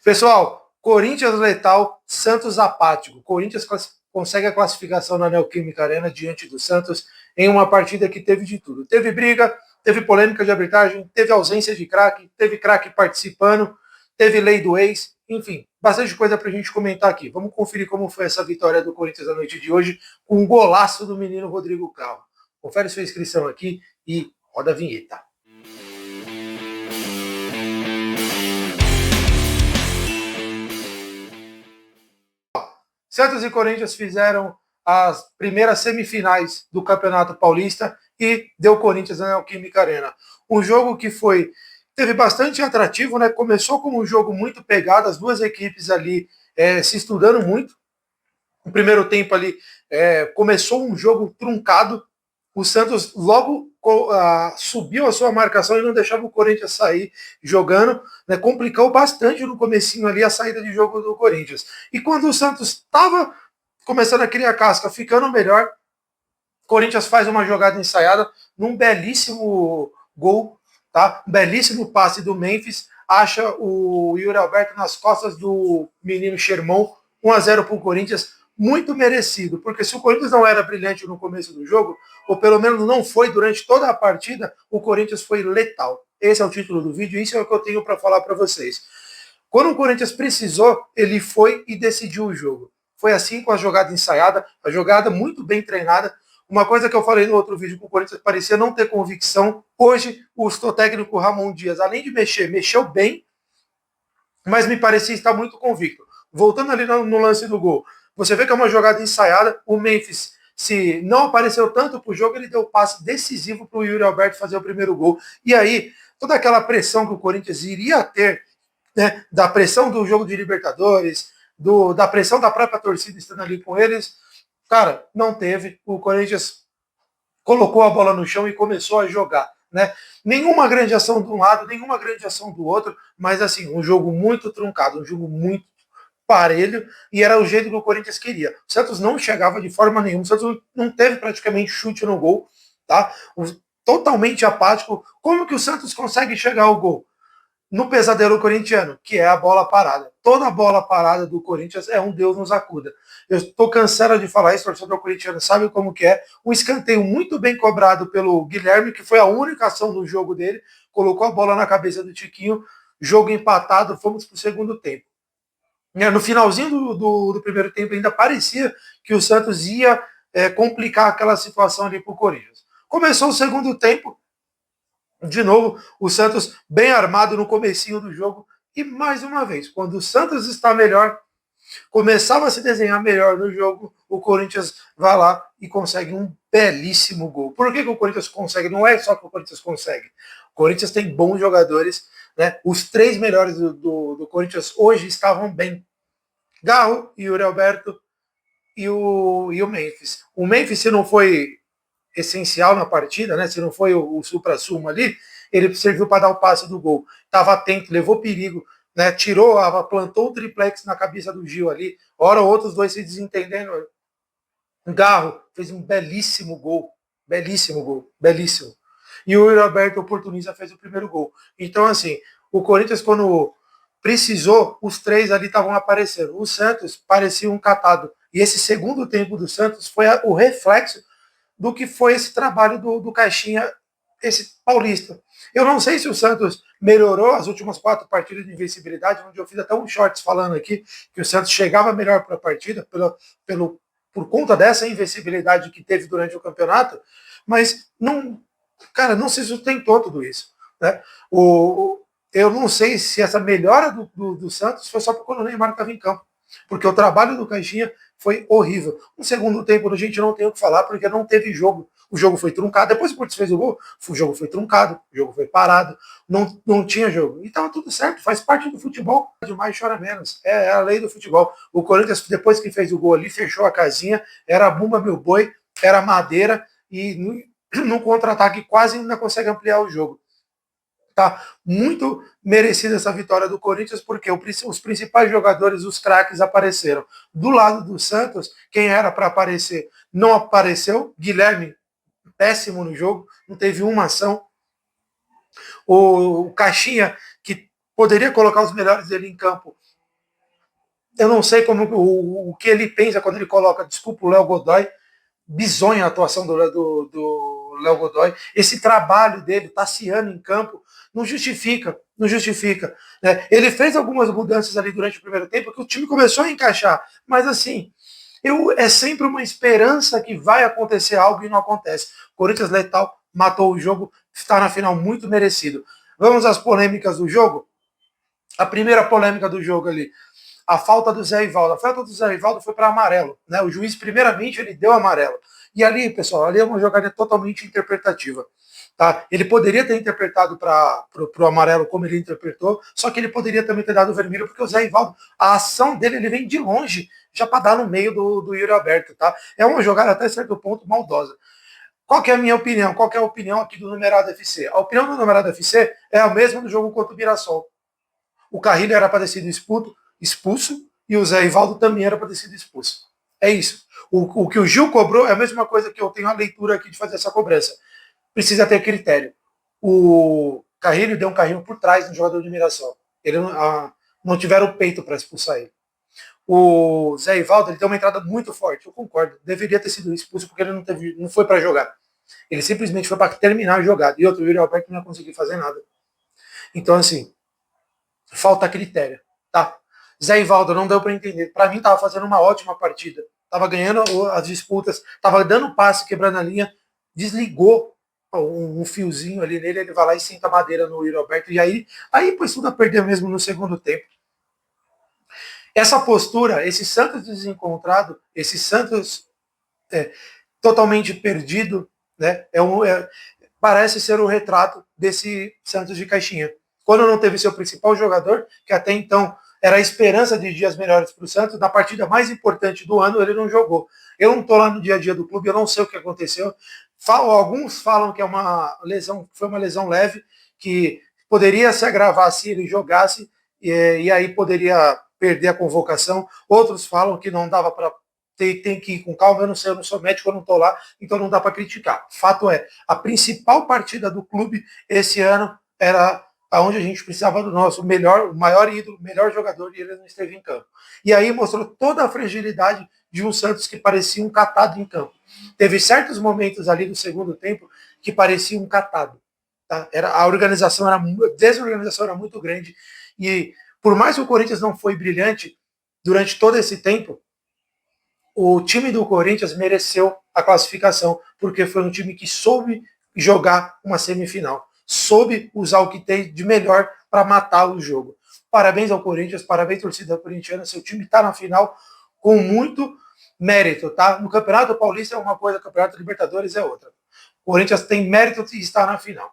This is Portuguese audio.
Pessoal, Corinthians letal, Santos apático. Corinthians consegue a classificação na Neoquímica Arena diante do Santos em uma partida que teve de tudo. Teve briga, teve polêmica de arbitragem, teve ausência de craque, teve craque participando, teve lei do ex, enfim, bastante coisa pra gente comentar aqui. Vamos conferir como foi essa vitória do Corinthians na noite de hoje, com um golaço do menino Rodrigo Carro. Confere sua inscrição aqui e roda a vinheta. Santos e Corinthians fizeram as primeiras semifinais do Campeonato Paulista e deu Corinthians na Neoquímica Arena. Um jogo que teve bastante atrativo, né? Começou como um jogo muito pegado, as duas equipes ali se estudando muito. No primeiro tempo ali começou um jogo truncado. O Santos logo subiu a sua marcação e não deixava o Corinthians sair jogando, né? Complicou bastante no comecinho ali a saída de jogo do Corinthians. E quando o Santos estava começando a criar casca, ficando melhor, o Corinthians faz uma jogada ensaiada num belíssimo gol, tá? Um belíssimo passe do Memphis, acha o Yuri Alberto nas costas do menino Sherman, 1-0 para o Corinthians, muito merecido, porque se o Corinthians não era brilhante no começo do jogo, ou pelo menos não foi durante toda a partida, o Corinthians foi letal. Esse é o título do vídeo, isso é o que eu tenho para falar para vocês. Quando o Corinthians precisou, ele foi e decidiu o jogo. Foi assim com a jogada ensaiada, a jogada muito bem treinada. Uma coisa que eu falei no outro vídeo, que o Corinthians parecia não ter convicção. Hoje, o técnico Ramon Dias, além de mexeu bem, mas me parecia estar muito convicto. Voltando ali no lance do gol, você vê que é uma jogada ensaiada, o Memphis, se não apareceu tanto para o jogo, ele deu passe decisivo para o Yuri Alberto fazer o primeiro gol. E aí, toda aquela pressão que o Corinthians iria ter, né, da pressão do jogo de Libertadores, da pressão da própria torcida estando ali com eles, cara, não teve. O Corinthians colocou a bola no chão e começou a jogar, né? Nenhuma grande ação de um lado, nenhuma grande ação do outro, mas assim, um jogo muito truncado, um jogo muito parelho, e era o jeito que o Corinthians queria. O Santos não chegava de forma nenhuma, o Santos não teve praticamente chute no gol, tá? Totalmente apático. Como que o Santos consegue chegar ao gol? No pesadelo corintiano, que é a bola parada. Toda bola parada do Corinthians é um Deus nos acuda. Eu estou cansado de falar isso, torcedor corintiano sabe como que é. Um escanteio muito bem cobrado pelo Guilherme, que foi a única ação do jogo dele, colocou a bola na cabeça do Tiquinho, jogo empatado, fomos para o segundo tempo. No finalzinho do primeiro tempo ainda parecia que o Santos ia complicar aquela situação ali para o Corinthians. Começou o segundo tempo, de novo, o Santos bem armado no comecinho do jogo. E mais uma vez, quando o Santos está melhor, começava a se desenhar melhor no jogo, o Corinthians vai lá e consegue um belíssimo gol. Por que o Corinthians consegue? Não é só que o Corinthians consegue. O Corinthians tem bons jogadores, né? Os três melhores do Corinthians hoje estavam bem. Garro, Yuri Alberto e o Memphis. O Memphis, se não foi essencial na partida, né? Se não foi o supra-sumo ali, ele serviu para dar o passe do gol. Estava atento, levou perigo, né? Plantou o triplex na cabeça do Gil ali. Hora ou outra os dois se desentendendo. Garro fez um belíssimo gol, belíssimo. E o Yuri Alberto oportunista fez o primeiro gol. Então, assim, o Corinthians, quando precisou, os três ali estavam aparecendo. O Santos parecia um catado. E esse segundo tempo do Santos foi o reflexo do que foi esse trabalho do Caixinha, esse paulista. Eu não sei se o Santos melhorou as últimas 4 partidas de invencibilidade, onde eu fiz até um shorts falando aqui que o Santos chegava melhor para a partida por conta dessa invencibilidade que teve durante o campeonato, mas não se sustentou tudo isso. Né? Eu não sei se essa melhora do Santos foi só porque o Neymar estava em campo, porque o trabalho do Caixinha foi horrível. No segundo tempo, a gente não tem o que falar, porque não teve jogo. O jogo foi truncado. Depois que o Corinthians fez o gol, o jogo foi truncado, o jogo foi parado, não tinha jogo. E estava tudo certo, faz parte do futebol. Demais chora menos. É a lei do futebol. O Corinthians, depois que fez o gol ali, fechou a casinha, era bumba meu boi, era madeira, e no contra-ataque quase ainda consegue ampliar o jogo. Tá muito merecida essa vitória do Corinthians, porque os principais jogadores, os craques, apareceram. Do lado do Santos, quem era para aparecer não apareceu. Guilherme, péssimo no jogo, não teve uma ação. O Caixinha, que poderia colocar os melhores dele em campo, Eu não sei como o que ele pensa quando ele coloca, desculpa, o Léo Godoy, bizonha a atuação do Léo Godoy. Esse trabalho dele, Tassiano em campo, não justifica, não justifica. Né? Ele fez algumas mudanças ali durante o primeiro tempo que o time começou a encaixar, mas assim, é sempre uma esperança que vai acontecer algo e não acontece. Corinthians letal, matou o jogo, está na final muito merecido. Vamos às polêmicas do jogo? A primeira polêmica do jogo ali, a falta do Zé Ivaldo. A falta do Zé Ivaldo foi para amarelo. Né? O juiz, primeiramente, ele deu amarelo. E ali, pessoal, ali é uma jogada totalmente interpretativa. Tá? Ele poderia ter interpretado para o amarelo como ele interpretou, só que ele poderia também ter dado o vermelho, porque o Zé Ivaldo, a ação dele, ele vem de longe, já para dar no meio do Yuri Alberto. Tá? É uma jogada até certo ponto maldosa. Qual que é a minha opinião? Qual que é a opinião aqui do Numerado FC? A opinião do Numerado FC é a mesma do jogo contra o Mirassol. O Carrilho era para ter sido expulso e o Zé Ivaldo também era para ter sido expulso. É isso. O que o Gil cobrou é a mesma coisa que eu tenho a leitura aqui de fazer essa cobrança. Precisa ter critério. O Carrilho deu um carrinho por trás no jogador de Mirassol. Ele não tiveram o peito para expulsar ele. O Zé Ivaldo, ele deu uma entrada muito forte, eu concordo. Deveria ter sido expulso porque ele não foi para jogar. Ele simplesmente foi para terminar a jogada. E outro, o Yuri Alberto não ia conseguir fazer nada. Então, assim, falta critério, tá? Zé Ivaldo não deu para entender. Para mim, tava fazendo uma ótima partida. Tava ganhando as disputas, tava dando passe, quebrando a linha, desligou um fiozinho ali nele, ele vai lá e senta a madeira no Yuri Alberto. E aí pôs tudo a perder mesmo no segundo tempo. Essa postura, esse Santos desencontrado, esse Santos totalmente perdido, né, parece ser o retrato desse Santos de caixinha. Quando não teve seu principal jogador, que até então era a esperança de dias melhores para o Santos, na partida mais importante do ano ele não jogou. Eu não estou lá no dia a dia do clube, eu não sei o que aconteceu. Alguns falam que é uma lesão, foi uma lesão leve, que poderia se agravar se ele jogasse, e aí poderia perder a convocação. Outros falam que não dava para tem que ir com calma, eu não sei, eu não sou médico, eu não estou lá, então não dá para criticar. Fato é, a principal partida do clube esse ano era aonde a gente precisava do nosso melhor, o maior ídolo, melhor jogador, e ele não esteve em campo. E aí mostrou toda a fragilidade de um Santos que parecia um catado em campo. Teve certos momentos ali no segundo tempo que parecia um catado. Tá? A desorganização era muito grande, e por mais que o Corinthians não foi brilhante durante todo esse tempo, o time do Corinthians mereceu a classificação, porque foi um time que soube jogar uma semifinal, soube usar o que tem de melhor para matar o jogo. Parabéns ao Corinthians, parabéns torcida corintiana, seu time está na final com muito mérito, tá? No Campeonato Paulista é uma coisa, no Campeonato Libertadores é outra. O Corinthians tem mérito de estar na final.